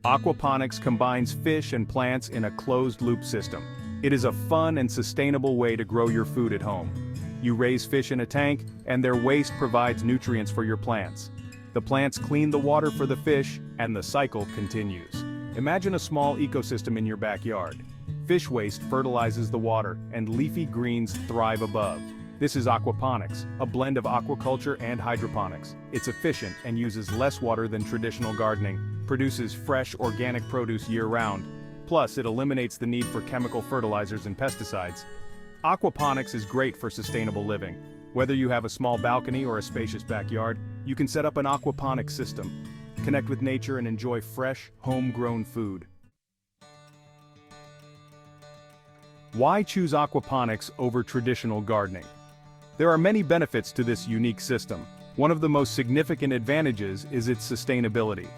Aquaponics combines fish and plants in a closed-loop system. It is a fun and sustainable way to grow your food at home. You raise fish in a tank, and their waste provides nutrients for your plants. The plants clean the water for the fish, and the cycle continues. Imagine a small ecosystem in your backyard. Fish waste fertilizes the water, and leafy greens thrive above. This is aquaponics, a blend of aquaculture and hydroponics. It's efficient and uses less water than traditional gardening, produces fresh organic produce year-round. Plus, it eliminates the need for chemical fertilizers and pesticides. Aquaponics is great for sustainable living. Whether you have a small balcony or a spacious backyard, you can set up an aquaponics system. Connect with nature and enjoy fresh, homegrown food. Why choose aquaponics over traditional gardening? There are many benefits to this unique system. One of the most significant advantages is its sustainability.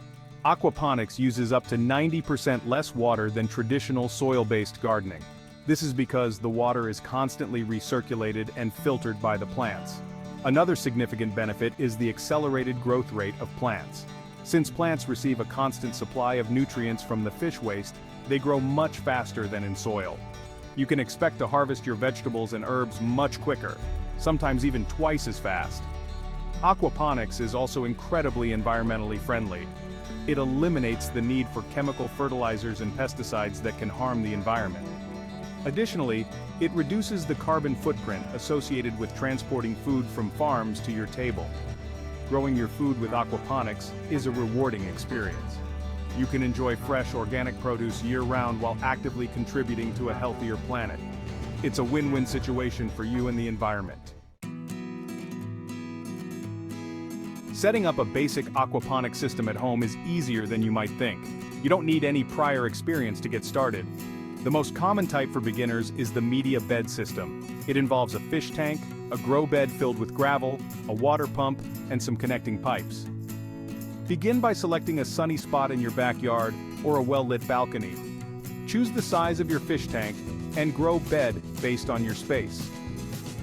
Aquaponics uses up to 90% less water than traditional soil-based gardening. This is because the water is constantly recirculated and filtered by the plants. Another significant benefit is the accelerated growth rate of plants. Since plants receive a constant supply of nutrients from the fish waste, they grow much faster than in soil. You can expect to harvest your vegetables and herbs much quicker, sometimes even twice as fast. Aquaponics is also incredibly environmentally friendly. It eliminates the need for chemical fertilizers and pesticides that can harm the environment. Additionally, it reduces the carbon footprint associated with transporting food from farms to your table. Growing your food with aquaponics is a rewarding experience. You can enjoy fresh organic produce year-round while actively contributing to a healthier planet. It's a win-win situation for you and the environment. Setting up a basic aquaponics system at home is easier than you might think. You don't need any prior experience to get started. The most common type for beginners is the media bed system. It involves a fish tank, a grow bed filled with gravel, a water pump, and some connecting pipes. Begin by selecting a sunny spot in your backyard or a well-lit balcony. Choose the size of your fish tank and grow bed based on your space.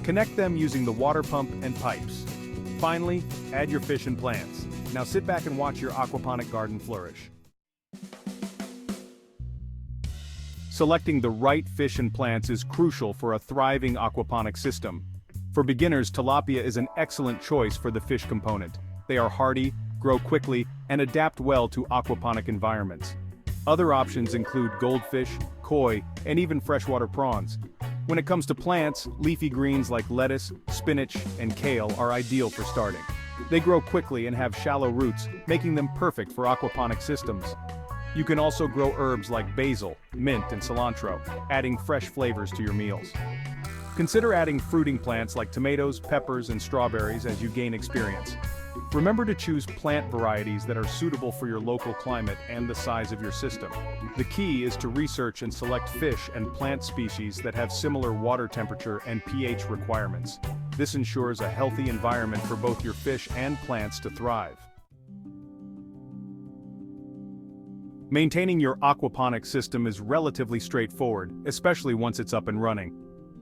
Connect them using the water pump and pipes. Finally, add your fish and plants. Now sit back and watch your aquaponic garden flourish. Selecting the right fish and plants is crucial for a thriving aquaponic system. For beginners, tilapia is an excellent choice for the fish component. They are hardy, grow quickly, and adapt well to aquaponic environments. Other options include goldfish, koi, and even freshwater prawns. When it comes to plants, leafy greens like lettuce, spinach, and kale are ideal for starting. They grow quickly and have shallow roots, making them perfect for aquaponic systems. You can also grow herbs like basil, mint, and cilantro, adding fresh flavors to your meals. Consider adding fruiting plants like tomatoes, peppers, and strawberries as you gain experience. Remember to choose plant varieties that are suitable for your local climate and the size of your system. The key is to research and select fish and plant species that have similar water temperature and pH requirements. This ensures a healthy environment for both your fish and plants to thrive. Maintaining your aquaponic system is relatively straightforward, especially once it's up and running.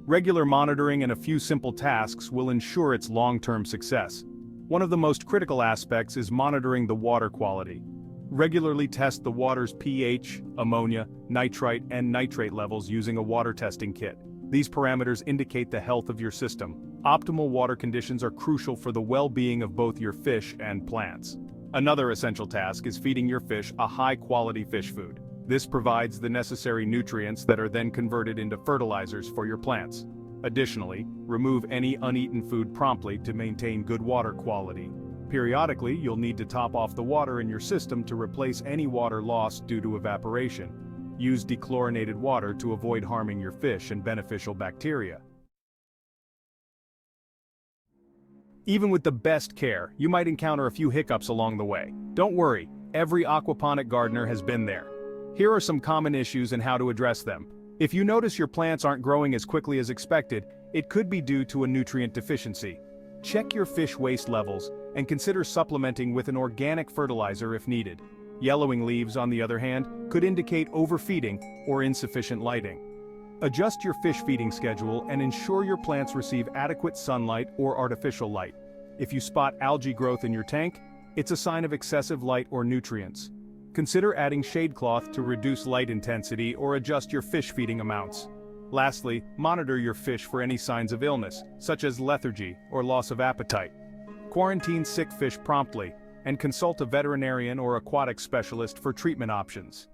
Regular monitoring and a few simple tasks will ensure its long-term success. One of the most critical aspects is monitoring the water quality. Regularly test the water's pH, ammonia, nitrite, and nitrate levels using a water testing kit. These parameters indicate the health of your system. Optimal water conditions are crucial for the well-being of both your fish and plants. Another essential task is feeding your fish a high-quality fish food. This provides the necessary nutrients that are then converted into fertilizers for your plants. Additionally, remove any uneaten food promptly to maintain good water quality. Periodically, you'll need to top off the water in your system to replace any water lost due to evaporation. Use dechlorinated water to avoid harming your fish and beneficial bacteria. Even with the best care, you might encounter a few hiccups along the way. Don't worry, every aquaponic gardener has been there. Here are some common issues and how to address them. If you notice your plants aren't growing as quickly as expected, it could be due to a nutrient deficiency. Check your fish waste levels and consider supplementing with an organic fertilizer if needed. Yellowing leaves, on the other hand, could indicate overfeeding or insufficient lighting. Adjust your fish feeding schedule and ensure your plants receive adequate sunlight or artificial light. If you spot algae growth in your tank, it's a sign of excessive light or nutrients. Consider adding shade cloth to reduce light intensity or adjust your fish feeding amounts. Lastly, monitor your fish for any signs of illness, such as lethargy or loss of appetite. Quarantine sick fish promptly, and consult a veterinarian or aquatic specialist for treatment options.